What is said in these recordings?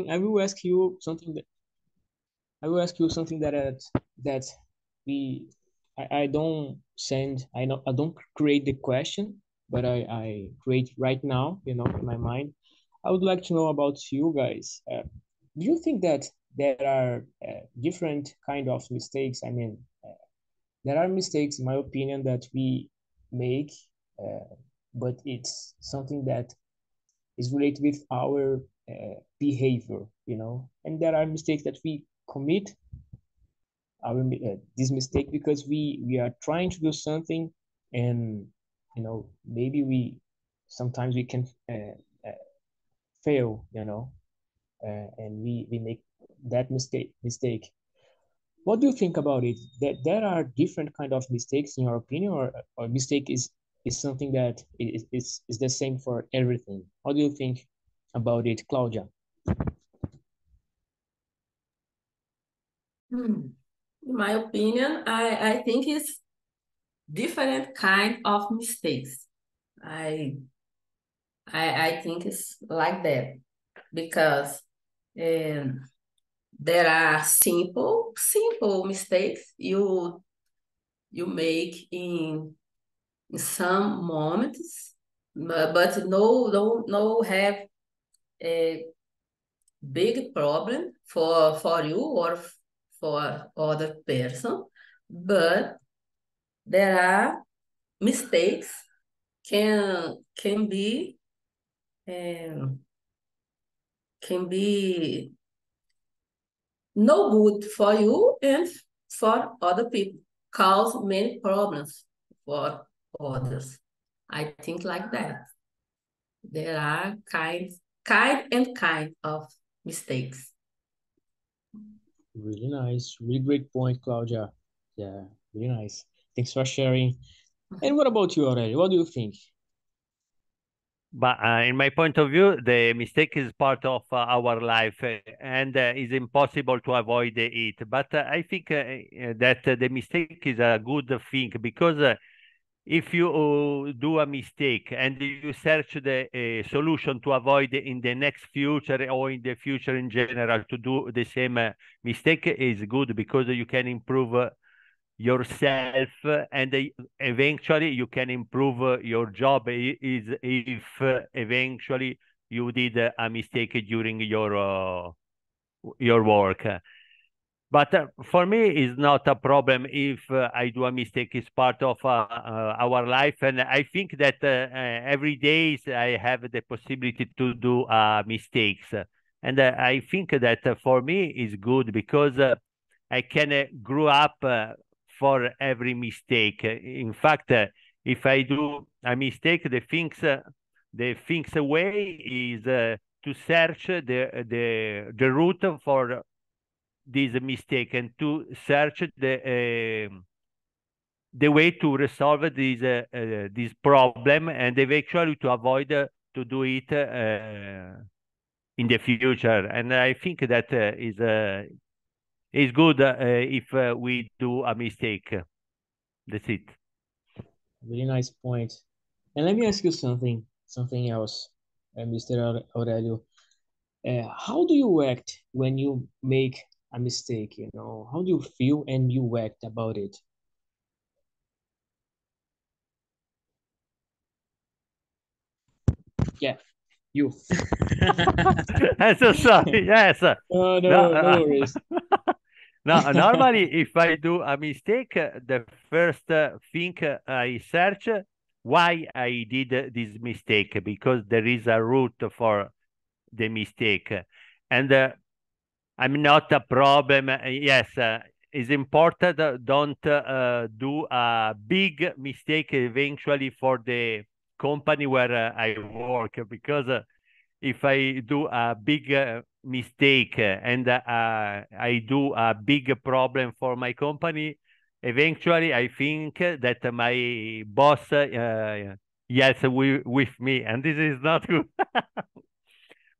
I will ask you something that I will ask you something that we I don't send I don't create the question, but I create right now, you know, in my mind. I would like to know about you guys. Do you think that there are different kind of mistakes? I mean, there are mistakes, in my opinion, that we make, but it's something that is related with our behavior, you know. And there are mistakes that we commit this mistake because we are trying to do something, and you know maybe we sometimes we can fail, you know, and we make that mistake. What do you think about it? That there are different kind of mistakes in your opinion, or mistake is something that is the same for everything? How do you think about it, Claudia? In my opinion, I think it's different kind of mistakes. I I think it's like that because there are simple mistakes you make in some moments, but no have a big problem for you or for other person, but there are mistakes can be um, can be no good for you and for other people, cause many problems for others. I think like that. There are kind of mistakes. Really nice, really great point, Claudia. Yeah, really nice. Thanks for sharing. And what about you, Aurelio? What do you think? But in my point of view, the mistake is part of our life, and is impossible to avoid it. But I think that the mistake is a good thing, because if you do a mistake and you search the solution to avoid in the next future, or in the future in general, to do the same mistake, is good, because you can improve yourself, and eventually you can improve your job, is if eventually you did a mistake during your work. But for me, it's not a problem if I do a mistake. It's part of our life, and I think that every day I have the possibility to do mistakes, and I think that for me is good, because I can grow up for every mistake. In fact, if I do a mistake, the things way is to search the root for this mistake, and to search the way to resolve this problem, and eventually to avoid to do it in the future. And I think that is good if we do a mistake. That's it. Really nice point. And let me ask you something else, Mr. Aurelio. How do you act when you make a mistake? You know, how do you feel and you act about it? Yeah, you. I'm so sorry. Yes. No, No, no worries. no, normally, if I do a mistake, the first thing I search why I did this mistake, because there is a root for the mistake. And I'm not a problem. Yes, it's important. Don't do a big mistake eventually for the company where I work, because if I do a big mistake and I do a big problem for my company, eventually I think that my boss yells with me, and this is not good.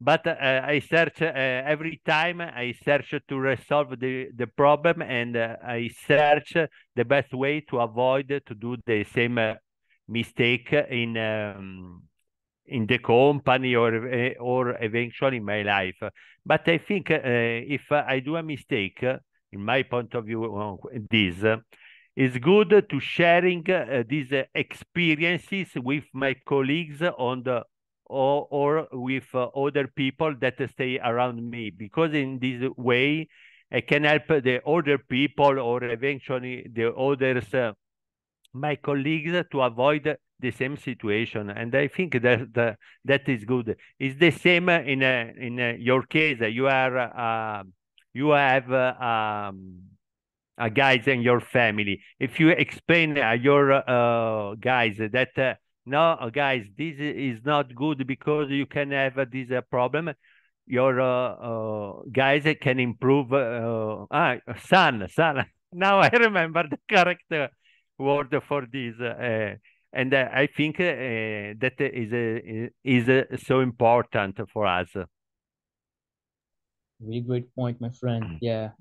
But I search every time. I search to resolve the problem, and I search the best way to avoid to do the same mistake in the company or eventually in my life. But I think if I do a mistake, in my point of view, it's good to sharing these experiences with my colleagues or with other people that stay around me, because in this way I can help the other people or eventually the others, my colleagues, to avoid the same situation. And I think that is good. It's the same in your case. You have guys in your family. If you explain your guys that no, guys, this is not good because you can have this problem, your guys can improve. Son. Now I remember the correct word for this. And I think that is so important for us. Really great point, my friend. Yeah,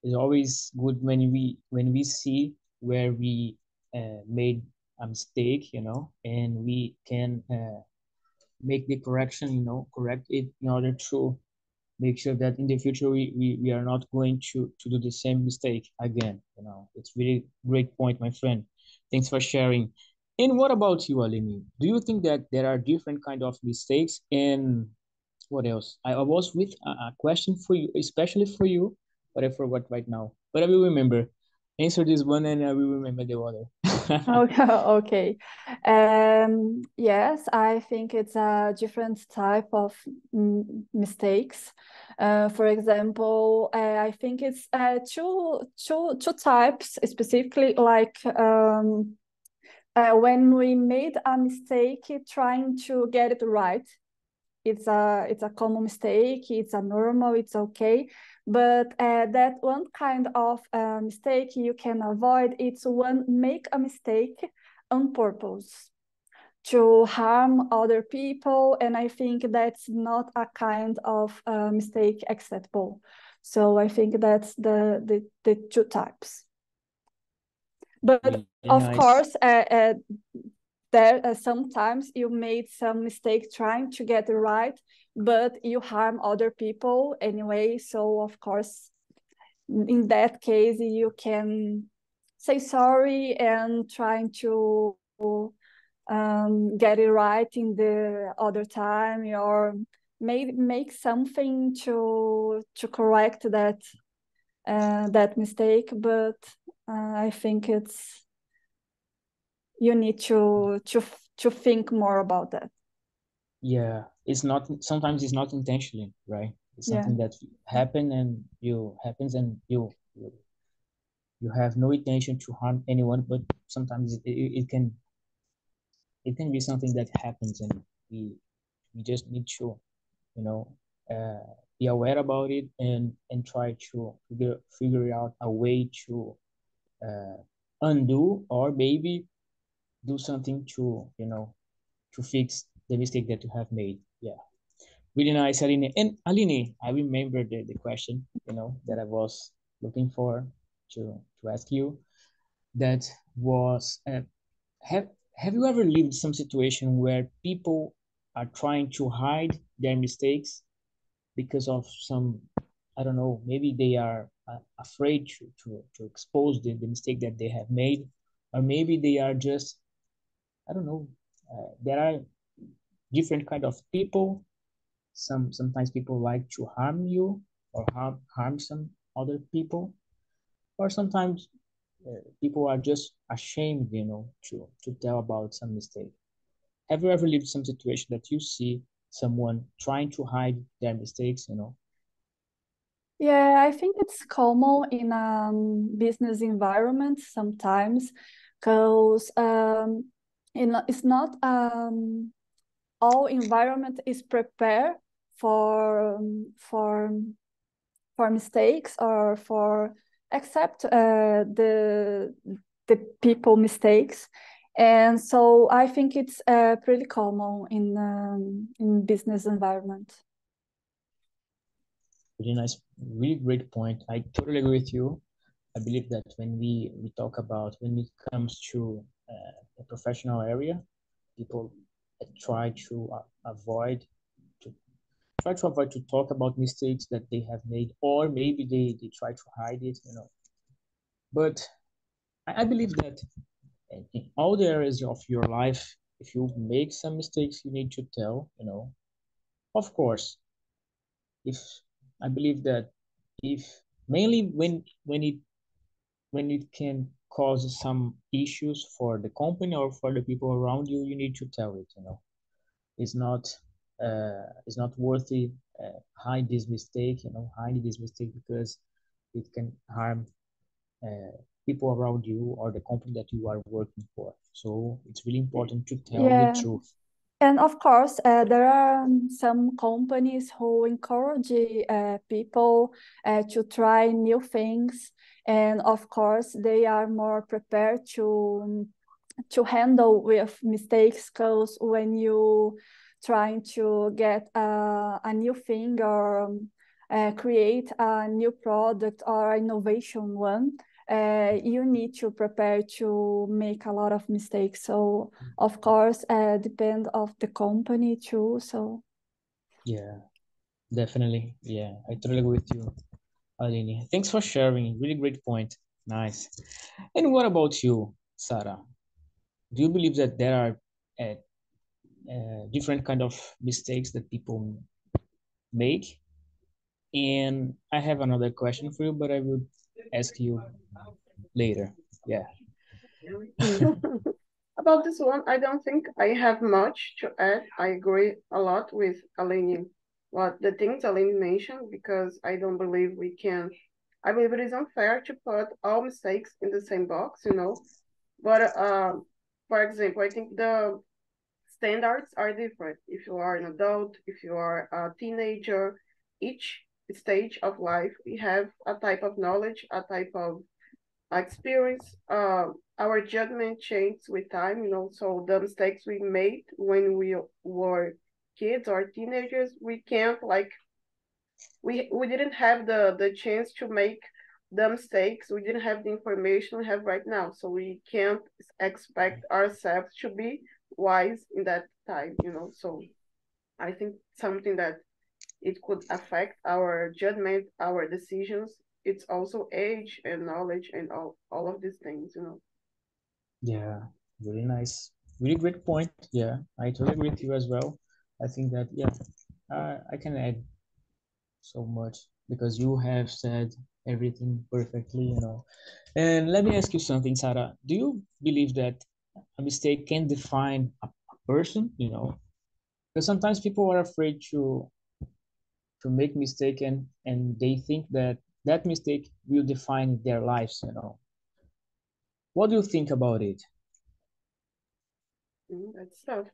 it's always good when we see where we made a mistake, and we can make the correction, correct it in order to make sure that in the future we are not going to do the same mistake again. It's really great point, my friend. Thanks for sharing. And what about you, Aline? Do you think that there are different kind of mistakes? And what else? I was with a question for you, especially for you, but I forgot right now. But I will remember. Answer this one and I will remember the other. Okay. Yes, I think it's a different type of mistakes. For example, I think it's two types specifically, like when we made a mistake trying to get it right. It's a common mistake, it's a normal, it's okay. But that one kind of mistake you can avoid, it's one make a mistake on purpose to harm other people. And I think that's not a kind of mistake acceptable. So I think that's the two types. But Really of nice. course, there sometimes you made some mistake trying to get it right, but you harm other people anyway. So of course, in that case, you can say sorry and trying to get it right in the other time, or make something to correct that mistake. But I think you need to think more about that. Yeah, sometimes it's not intentionally, right? It's something that happens and you have no intention to harm anyone, but sometimes it can be something that happens, and we just need to, be aware about it and try to figure out a way to undo, or maybe do something to fix the mistake that you have made. Yeah, really nice, Aline. And Aline, I remember the question that I was looking for to ask you. That was have you ever lived some situation where people are trying to hide their mistakes because of some, I don't know, maybe they are afraid to expose the mistake that they have made, or maybe they are just, I don't know, there are different kind of people. Sometimes people like to harm you or harm some other people, or sometimes people are just ashamed, to tell about some mistake. Have you ever lived some situation that you see someone trying to hide their mistakes? Yeah, I think it's common in business environment sometimes, because it's not all environment is prepared for mistakes or for accept the people mistakes. And so I think it's pretty common in business environment. Really nice, really great point. I totally agree with you. I believe that when we talk about, when it comes to a professional area, people try to avoid to talk about mistakes that they have made, or maybe they try to hide it, you know. But I believe that in all the areas of your life, if you make some mistakes, you need to tell, you know. Of course, if I believe that if mainly when it can cause some issues for the company or for the people around you, you need to tell it, you know. It's not it's not worthy hide this mistake, you know, hide this mistake because it can harm people around you or the company that you are working for. So it's really important to tell the Yeah. truth. And of course, there are some companies who encourage people to try new things. And of course, they are more prepared to handle with mistakes, because when you trying to get a new thing or create a new product or innovation one, you need to prepare to make a lot of mistakes. So of course, depend of the company too. So Yeah, definitely. Yeah, I totally agree with you, Aline. Thanks for sharing. Really great point. Nice. And what about you, Sarah? Do you believe that there are different kind of mistakes that people make? And I have another question for you, but I will ask you later. Yeah. About this one, I don't think I have much to add. I agree a lot with Aline, what the things Aline mentioned, because I don't believe we can. I believe it is unfair to put all mistakes in the same box, you know. But for example, I think the standards are different. If you are an adult, if you are a teenager, each stage of life, we have a type of knowledge, a type of experience. Our judgment changes with time, you know. So the mistakes we made when we were kids or teenagers, we can't like we didn't have the chance to make the mistakes. We didn't have the information we have right now, so we can't expect ourselves to be wise in that time, you know. So I think something that it could affect our judgment, our decisions. It's also age and knowledge and all of these things, you know. Yeah, really nice. Really great point. Yeah, I totally agree with you as well. I think that, yeah, I can add so much because you have said everything perfectly, you know. And let me ask you something, Sarah. Do you believe that a mistake can define a person, you know? Because sometimes people are afraid to make mistake and they think that that mistake will define their lives, you know. What do you think about it? That's tough.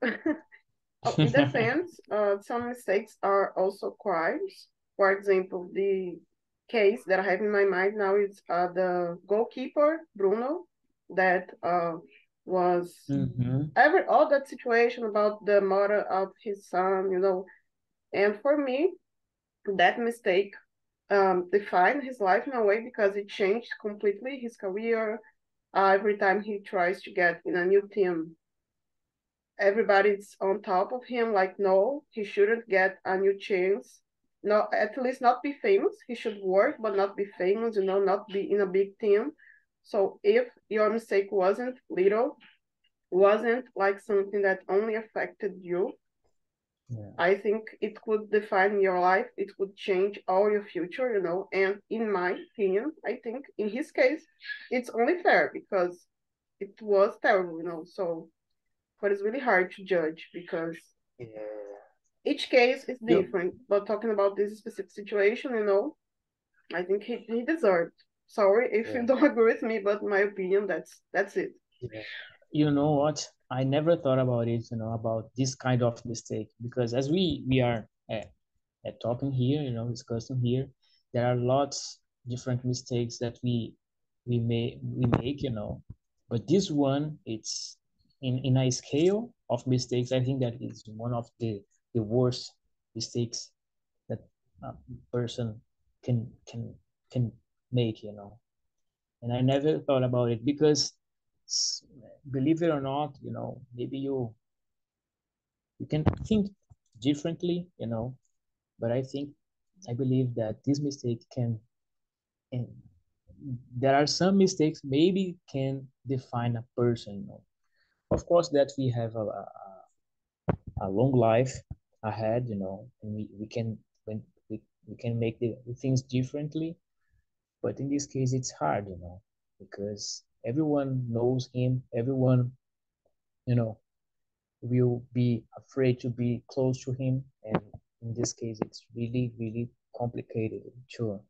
It depends. Some mistakes are also crimes. For example, the case that I have in my mind now is the goalkeeper Bruno that was Mm-hmm. all that situation about the murder of his son, you know. And for me, that mistake defined his life in a way because it changed completely his career. Every time he tries to get in a new team, everybody's on top of him, like, no, he shouldn't get a new chance. No, at least not be famous. He should work, but not be famous, you know, not be in a big team. So if your mistake wasn't little, wasn't like something that only affected you, Yeah. I think it could define your life. It could change all your future, you know. And in my opinion, I think in his case, it's only fair because it was terrible, you know. So, but it's really hard to judge because Yeah. each case is You, different. But talking about this specific situation, you know, I think he deserved. Sorry if yeah. you don't agree with me, but my opinion, that's it. Yeah. You know what? I never thought about it, you know, about this kind of mistake because as we are talking here, you know, discussing here, there are lots different mistakes that we make, you know. But this one, it's in a scale of mistakes. I think that is one of the worst mistakes that a person can can make, you know. And I never thought about it because believe it or not, you know, maybe You can think differently, but I believe that this mistake and there are some mistakes maybe can define a person. Of course, that we have a long life ahead, and we can when we can make the things differently. But in this case, it's hard, because everyone knows him. Everyone, you know, will be afraid to be close to him. And in this case, it's really, really complicated to,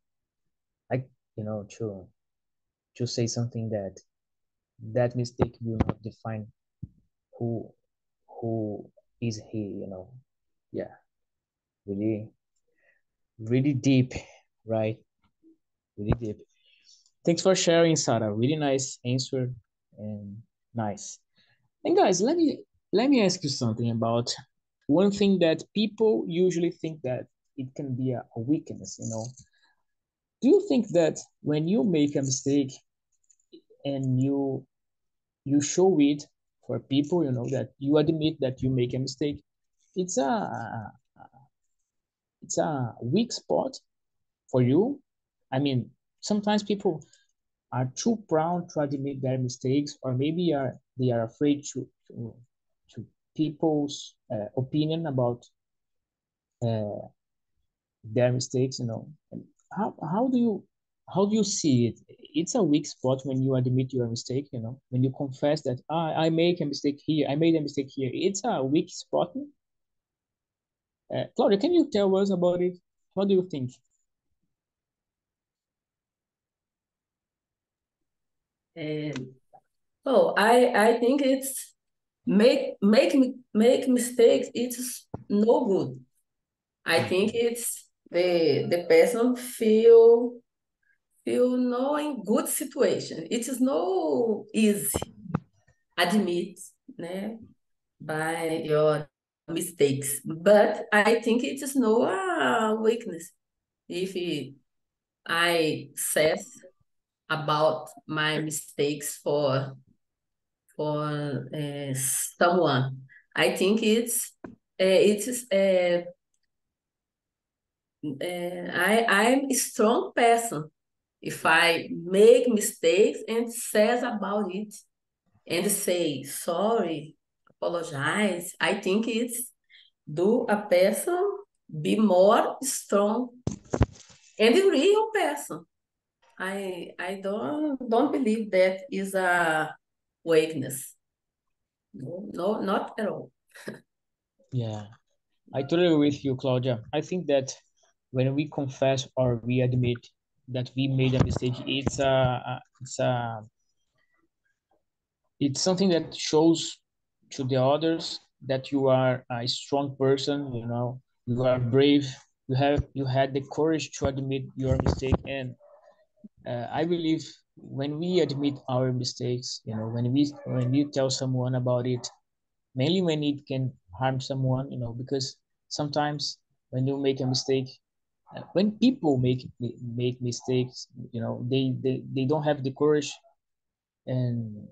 like, to say something that mistake will not define who who is he. Yeah, really, really deep, right? Really deep. Thanks for sharing, Sarah. Really nice answer and nice. And guys, let me ask you something about one thing that people usually think that it can be a weakness. Do you think that when you make a mistake and you show it for people, that you admit that you make a mistake, it's a weak spot for you? I mean, sometimes people are too proud to admit their mistakes, or maybe they are afraid to people's opinion about uh, their mistakes. And how do you see it? It's a weak spot when you admit your mistake. When you confess that I make a mistake here, I made a mistake here. It's a weak spot. Claudia, can you tell us about it? What do you think? And I think it's make mistakes. It's no good. I think it's the person feel no in good situation. It is no easy admit, né, by your mistakes. But I think it is no weakness if I says about my mistakes for someone. I think I'm a strong person if I make mistakes and says about it and say sorry, apologize. I think it's do a person be more strong and a real person. I don't believe that is a weakness. No, no, not at all. Yeah, I totally agree with you, Claudia. I think that when we confess or we admit that we made a mistake, it's something that shows to the others that you are a strong person. You are brave. You had the courage to admit your mistake. And I believe when we admit our mistakes, when you tell someone about it, mainly when it can harm someone, because sometimes when you make a mistake, when people make mistakes, they don't have the courage. And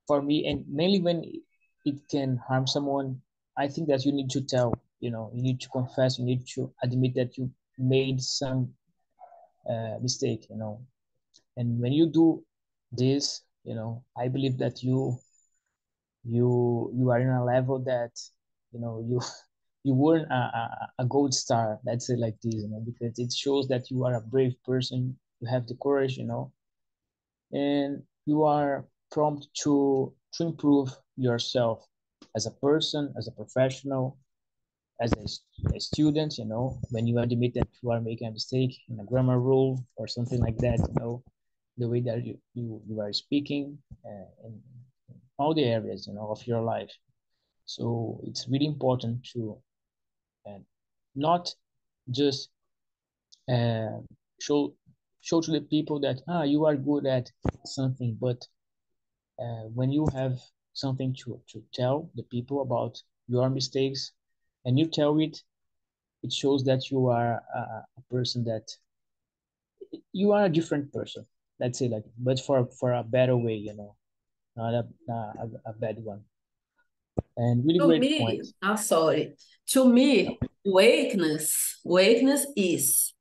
for me, and mainly when it can harm someone, I think that you need to tell, you need to confess, you need to admit that you made some mistake. And when you do this, I believe that you are in a level that you you were a gold star, let's say, like this, because it shows that you are a brave person, you have the courage, and you are prompt to improve yourself as a person, as a professional, as a student. When you admit that you are making a mistake in a grammar rule or something like that, the way that you are speaking, in all the areas of your life. So it's really important to not just uh, show show to the people that you are good at something, but when you have something to tell the people about your mistakes and you tell it, it shows that you are a person that you are a different person. Let's say, like, but for a better way, not a bad one. And really To great me, point. sorry. To me, weakness is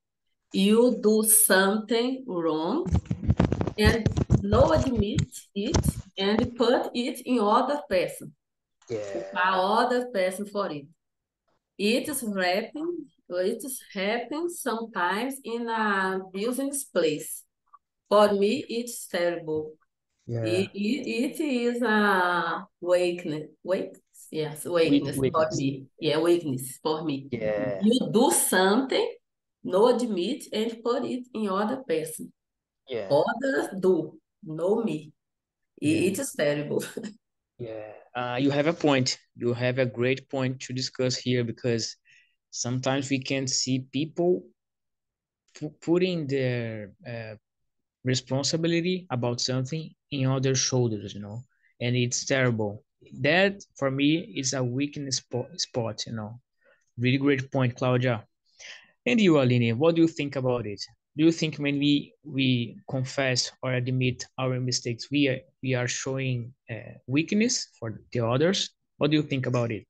you do something wrong and no admit it and put it in other person. Other person for it. It is happen sometimes in a business place. For me, it's terrible. It is a weakness. Yes, weakness for me. Yeah, weakness for me. You do something, no admit, and put it in other person. Others do, no me. It is terrible. You have a point. You have a great point to discuss here, because sometimes we can see people putting their responsibility about something in other shoulders, and it's terrible. That for me is a weakness spot. Really great point, Claudia. And you, Aline, what do you think about it? Do you think when we confess or admit our mistakes, we are showing weakness for the others? What do you think about it?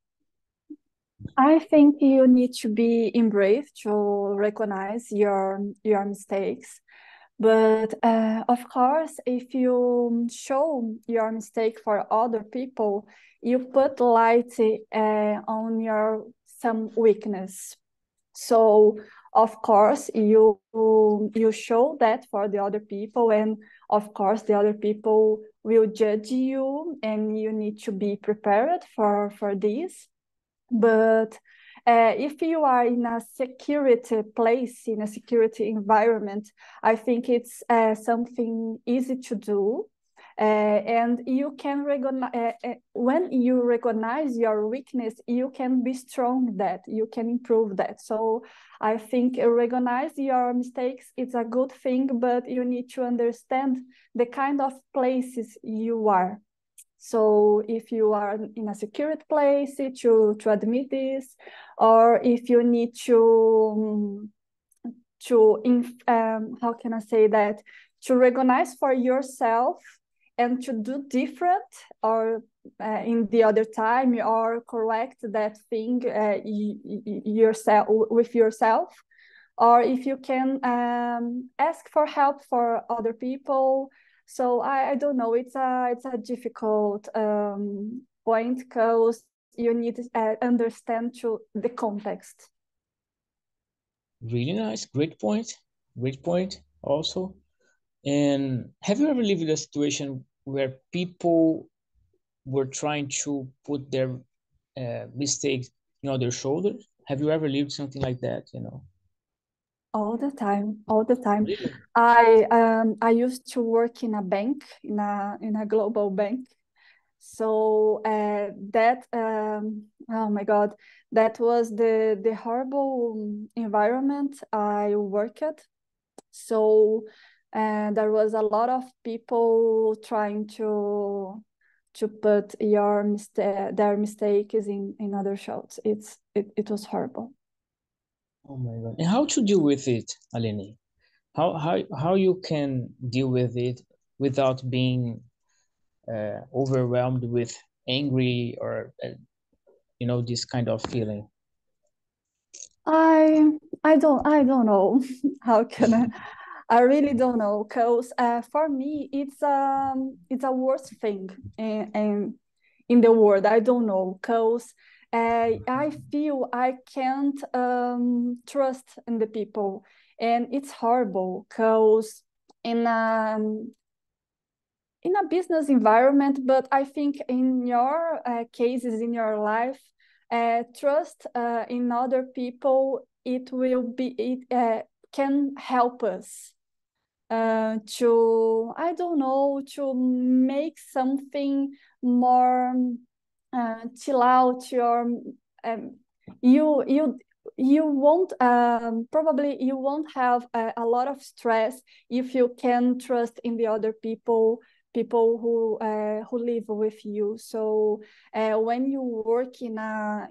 I think you need to be embraced to recognize your mistakes. But of course, if you show your mistake for other people, you put light on your some weakness. So of course you show that for the other people, and of course the other people will judge you, and you need to be prepared for this. But if you are in a security place, in a security environment, I think it's something easy to do. And you can recognize, when you recognize your weakness, you can be strong that, you can improve that. So I think recognize your mistakes, it's a good thing, but you need to understand the kind of places you are. So if you are in a secure place, to admit this, or if you need to how can I say that, to recognize for yourself and to do different, or in the other time, or correct that thing yourself with yourself, or if you can ask for help for other people. So I don't know, it's a difficult point, because you need to understand to the context. Really nice, great point also. And have you ever lived in a situation where people were trying to put their mistakes on their shoulders? Have you ever lived something like that? All the time. Really? I used to work in a bank, in a global bank. So that oh my God, that was the horrible environment I worked. So there was a lot of people trying to put their mistakes in other shots. It was horrible. Oh my God. And how to deal with it, Aline? How you can deal with it without being overwhelmed with angry, or this kind of feeling? I don't know. How can I really don't know, because for me it's a worst thing in the world. I don't know, because I feel I can't trust in the people, and it's horrible, because in in a business environment, but I think in your cases in your life, trust in other people, it can help us to, I don't know, to make something more chill out. You won't probably you won't have a lot of stress if you can trust in the other people who live with you. So when you work in an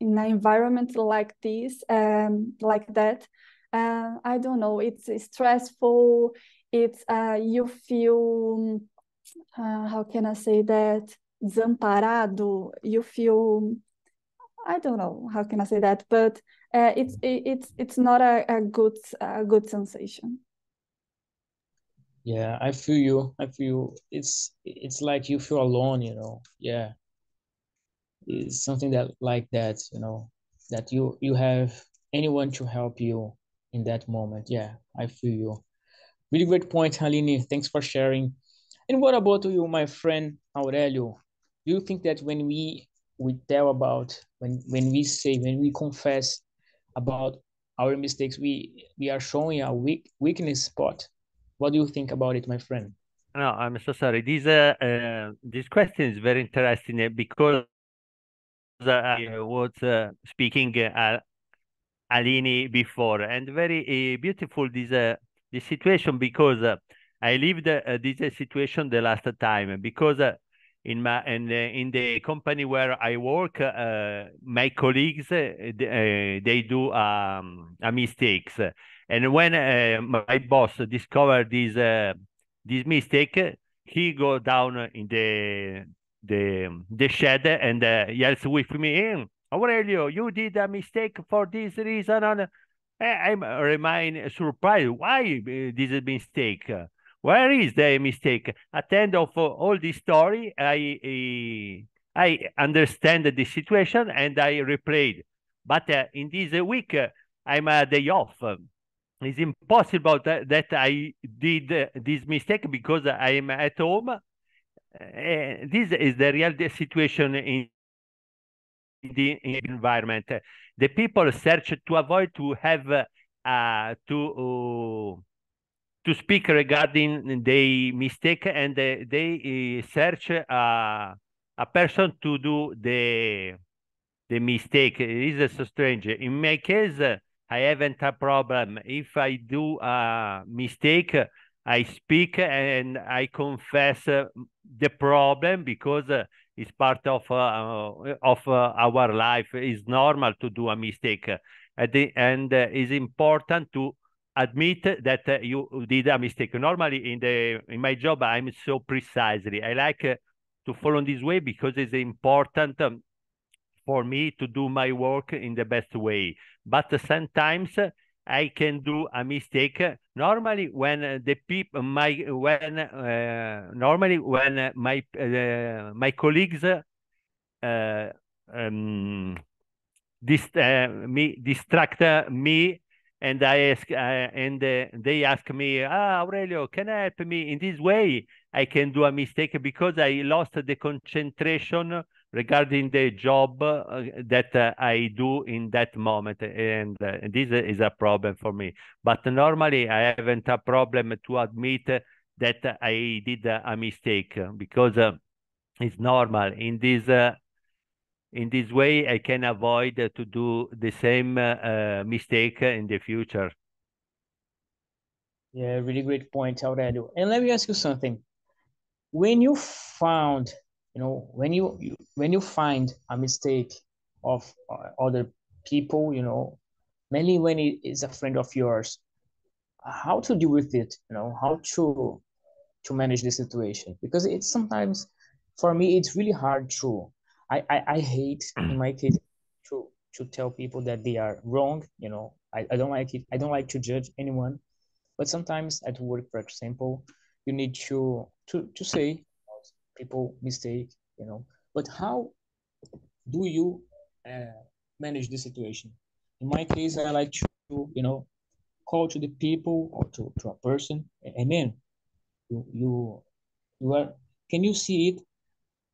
environment like this, like that, I don't know, it's stressful. It's you feel how can I say that, desamparado, you feel, I don't know how can I say that, but it's not a good sensation. Yeah, I feel you. I feel it's like you feel alone, Yeah, it's something that like that, that you have anyone to help you in that moment. Yeah, I feel you. Really great point, Haline. Thanks for sharing. And what about you, my friend Aurelio? Do you think that when we tell about when we say when we confess about our mistakes, we are showing a weakness spot? What do you think about it, my friend? No, I'm so sorry. This question is very interesting because I was speaking Alini before, and very beautiful this situation because I lived this situation the last time because in the company where I work, my colleagues they do a mistakes, and when my boss discovered this mistake, he go down in the shed and yells with me, "Hey, Aurelio, you did a mistake for this reason." And I remain surprised. Why this mistake? Where is the mistake? At the end of all this story, I understand the situation and I replayed. But in this week, I'm a day off. It's impossible that I did this mistake because I am at home. This is the real situation in the environment. The people search to avoid to have to speak regarding the mistake, and they search a person to do the mistake. It is so strange. In my case, I haven't a problem. If I do a mistake, I speak and I confess the problem because it's part of our life. It's normal to do a mistake, and it's important to admit that you did a mistake. Normally, in my job, I'm so precisely. I like to follow this way because it's important. For me to do my work in the best way. But sometimes I can do a mistake. Normally, when the people, my when normally when my colleagues distract me, and I ask and they ask me, Aurelio, can I help me in this way? I can do a mistake because I lost the concentration regarding the job that I do in that moment, and this is a problem for me. But normally, I haven't a problem to admit that I did a mistake because it's normal in this way. I can avoid to do the same mistake in the future. Yeah, really great point, Aurelio. And let me ask you something. When you found, when you find a mistake of other people, mainly when it is a friend of yours, how to deal with it, how to manage the situation? Because it's sometimes, for me, it's really hard to, I hate, in my case, to tell people that they are wrong, I don't like it. I don't like to judge anyone. But sometimes at work, for example, you need to say people mistake, But how do you manage the situation? In my case, I like to, call to the people or to a person, and then you you are, can you see it?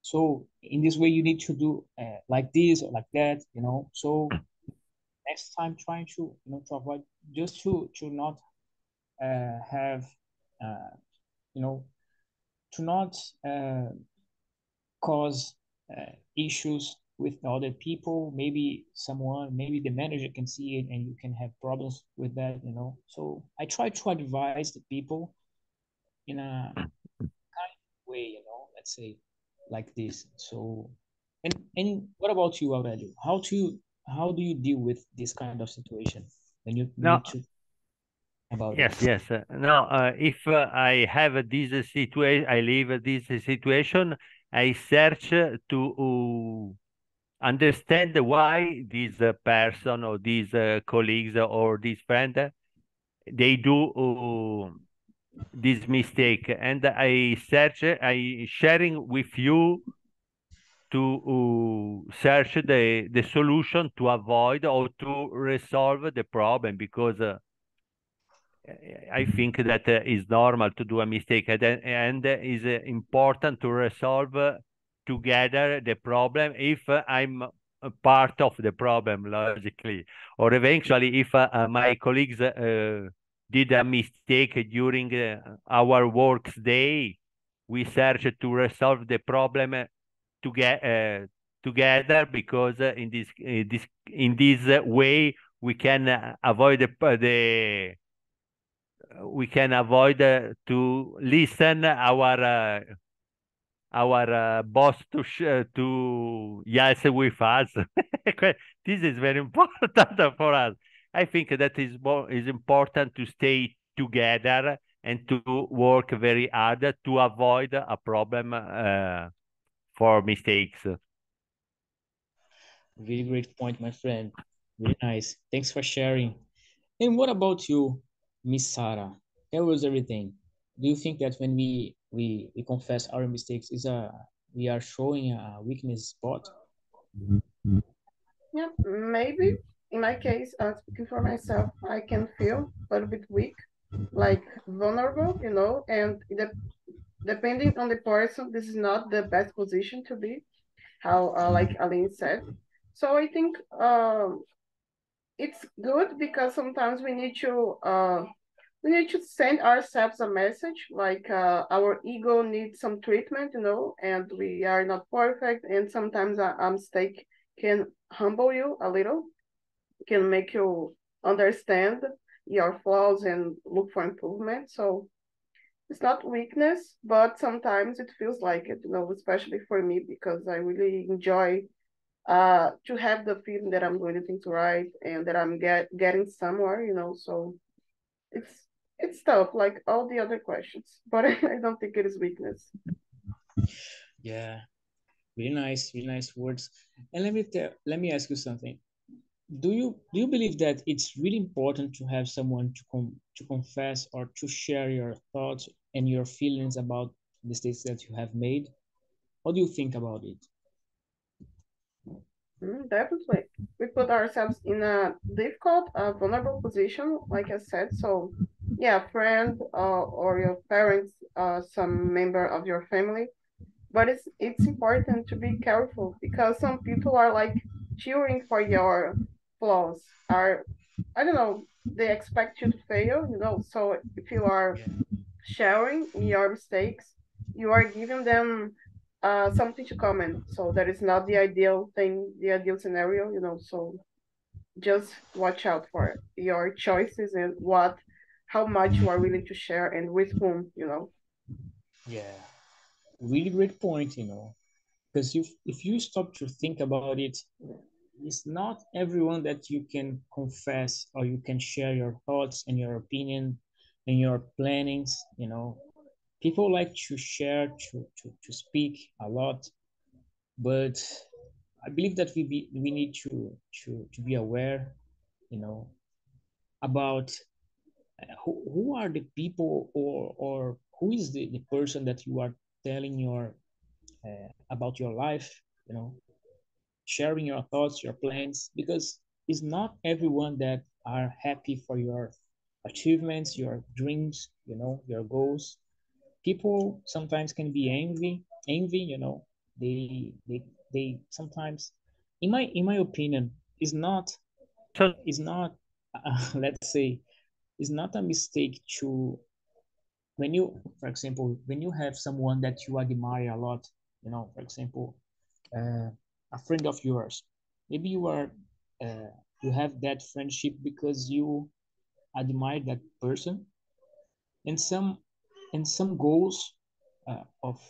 So in this way, you need to do like this or like that, So next time, trying to, to avoid, just to not have, you know, to not cause issues with other people. Maybe the manager can see it, and you can have problems with that, So I try to advise the people in a kind way, Let's say like this. So, and what about you, Aurelio? How do you deal with this kind of situation when you No, need to about yes, it? yes. No, if I have this situation, I leave this situation. I search to understand why this person or these colleagues or this friend they do this mistake, and I sharing with you to search the solution to avoid or to resolve the problem, because I think that is normal to do a mistake, and is important to resolve together the problem if I'm a part of the problem, logically, or eventually if my colleagues did a mistake during our works day, we search to resolve the problem together, because in this way we can avoid we can avoid to listen our boss to yes with us. This is very important for us. I think that is important to stay together and to work very hard to avoid a problem for mistakes. Really great point, my friend. Really nice. Thanks for sharing. And what about you, Miss Sarah? Tell us everything. Do you think that when we confess our mistakes is we are showing a weakness spot? Yeah, maybe in my case, speaking for myself, I can feel a little bit weak, like vulnerable, and depending on the person, this is not the best position to be, how, like Aline said. So I think it's good because sometimes we need to send ourselves a message like our ego needs some treatment, and we are not perfect, and sometimes a mistake can humble you a little, can make you understand your flaws and look for improvement. So it's not weakness, but sometimes it feels like it, especially for me, because I really enjoy to have the feeling that I'm doing the things right and that I'm getting somewhere, so it's it's tough, like all the other questions, but I don't think it is weakness. Yeah, really nice words. And let me ask you something. Do you believe that it's really important to have someone to confess or to share your thoughts and your feelings about the mistakes that you have made? What do you think about it? Definitely. We put ourselves in a difficult, vulnerable position, like I said. So, yeah, friend or your parents, some member of your family. But it's important to be careful because some people are like cheering for your flaws. Are I don't know. They expect you to fail, So if you are sharing your mistakes, you are giving them something to comment. So that is not the ideal thing, the ideal scenario, So just watch out for your choices and how much you are willing to share and with whom. Yeah, really great point, because if you stop to think about it, it's not everyone that you can confess or you can share your thoughts and your opinion and your plannings. People like to share, to speak a lot, but I believe that we need to be aware, you know, about who are the people, or who is the person that you are telling your about your life, sharing your thoughts, your plans, because it's not everyone that are happy for your achievements, your dreams, your goals. People sometimes can be envy, they sometimes, in my opinion, So is not let's say, is not a mistake to, when you, for example, when you have someone that you admire a lot, for example, uh, a friend of yours, maybe uh, you have that friendship because you admire that person, and some goals of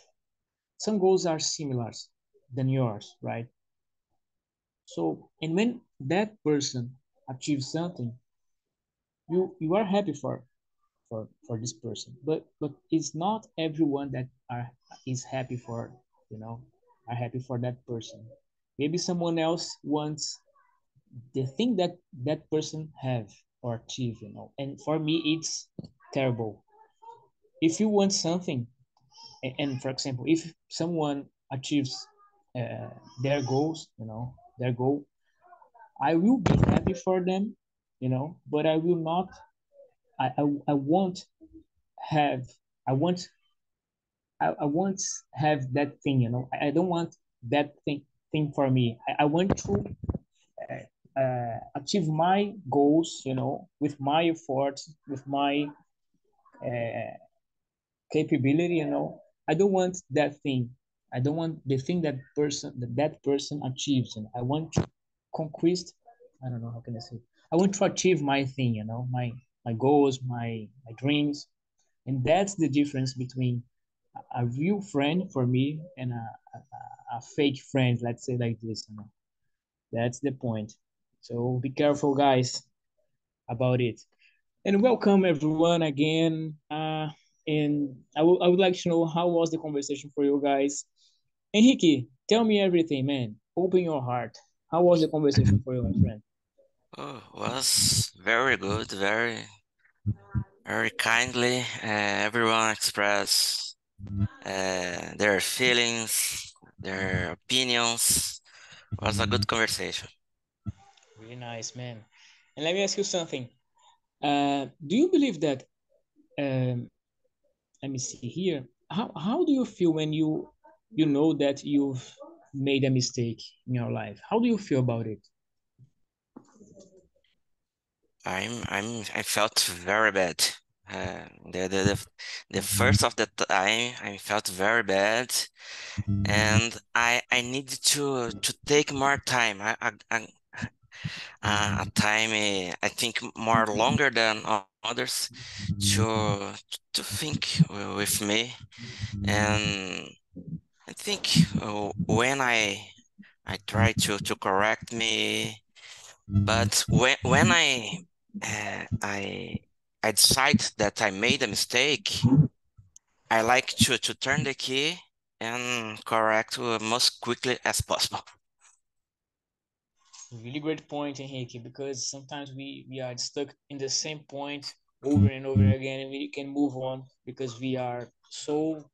some goals are similar than yours, right? So, and when that person achieves something, you are happy for this person, but it's not everyone that is happy you know. I'm happy for that person. Maybe someone else wants the thing that that person have or achieve, you know. And for me, it's terrible. If you want something, and for example, if someone achieves uh, their goals, you know, their goal, I will be happy for them, you know, but I will not, I won't have, I won't, I won't have that thing, you know. I don't want that thing for me. I want to achieve my goals, you know, with my efforts, with my uh, capability, you know. I don't want that thing. I don't want the thing that person achieves, and I want to conquest. I don't know how can I say. I want to achieve my thing, you know, my goals, my dreams, and that's the difference between a real friend for me and a fake friend. Let's say like this, you know. That's the point. So be careful, guys, about it. And welcome everyone again. And I would like to know how was the conversation for you guys. Henrique, tell me everything, man. Open your heart. How was the conversation for you, my friend? Oh, was very good, very kindly. Everyone expressed their feelings, their opinions. Was a good conversation. Really nice, man. And let me ask you something. Do you believe that? Um, Let me see here. How do you feel when you know that you've made a mistake in your life? How do you feel about it? I felt very bad. Uh, the, the the the first of the time I felt very bad, and I needed to take more time. A time I think more longer than others to think with me, and I think when I try to correct me, but when I decide that I made a mistake, I like to turn the key and correct most quickly as possible. Really great point, Henrique, because sometimes we are stuck in the same point over and over again, and we can move on because we are so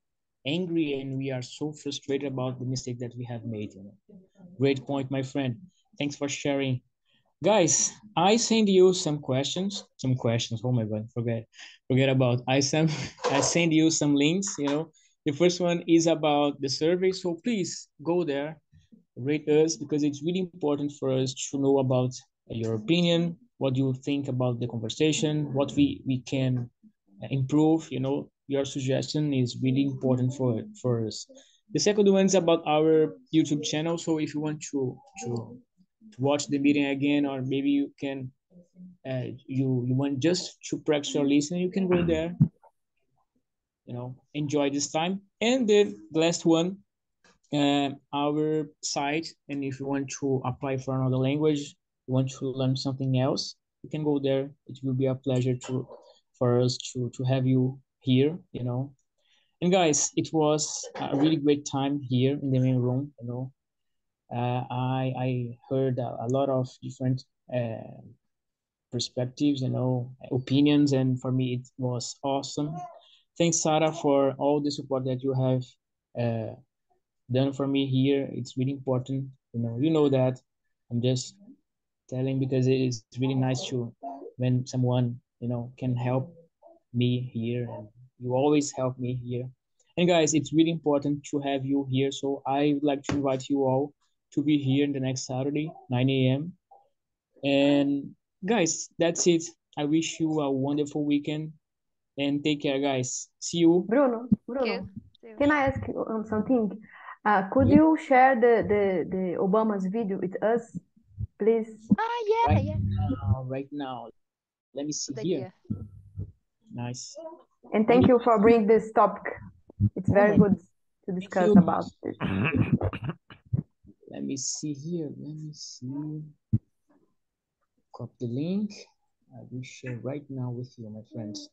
angry and we are so frustrated about the mistake that we have made. You know? Great point, my friend. Thanks for sharing. Guys, I send you some questions. Some questions. Oh my God, forget about. I send you some links. You know, the first one is about the survey. So please go there, rate us because it's really important for us to know about your opinion, what you think about the conversation, what we can improve. You know, your suggestion is really important for us. The second one is about our YouTube channel. So if you want to watch the meeting again, or maybe you can you want just to practice your listening, you can go there, you know, enjoy this time. And the last one, our site, and if you want to apply for another language, you want to learn something else, you can go there. It will be a pleasure to for us to have you here, you know. And guys, it was a really great time here in the main room, you know. I heard a lot of different perspectives, you know, opinions, and for me it was awesome. Thanks, Sarah, for all the support that you have uh, done for me here. It's really important, you know that. I'm just telling because it is really nice to when someone, you know, can help me here, and you always help me here. And guys, it's really important to have you here. So I would like to invite you all to be here the next Saturday, 9 a.m. And guys, that's it. I wish you a wonderful weekend and take care, guys. See you. Bruno, You. can I ask you something? Could Yeah. you share the Obama's video with us, please? Ah, yeah. Right now. Let me see Good here. idea. Nice. And thank you for bringing this topic. It's Oh very my, good to thank discuss you. about it. Let me see here. Let me see. Copy the link. I will share right now with you, my friends.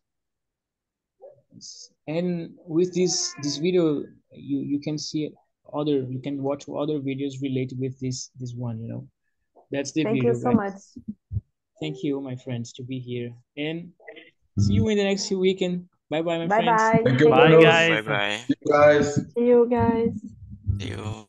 And with this video, you can see you can watch other videos related with this one, you know. That's the Thank video, you so guys. much. Thank you, my friends, to be here. And see you in the next weekend. Bye-bye, my Bye friends. bye. Thank you, Thank Bye, you. brothers. Bye guys. bye. You guys. See you guys. See you.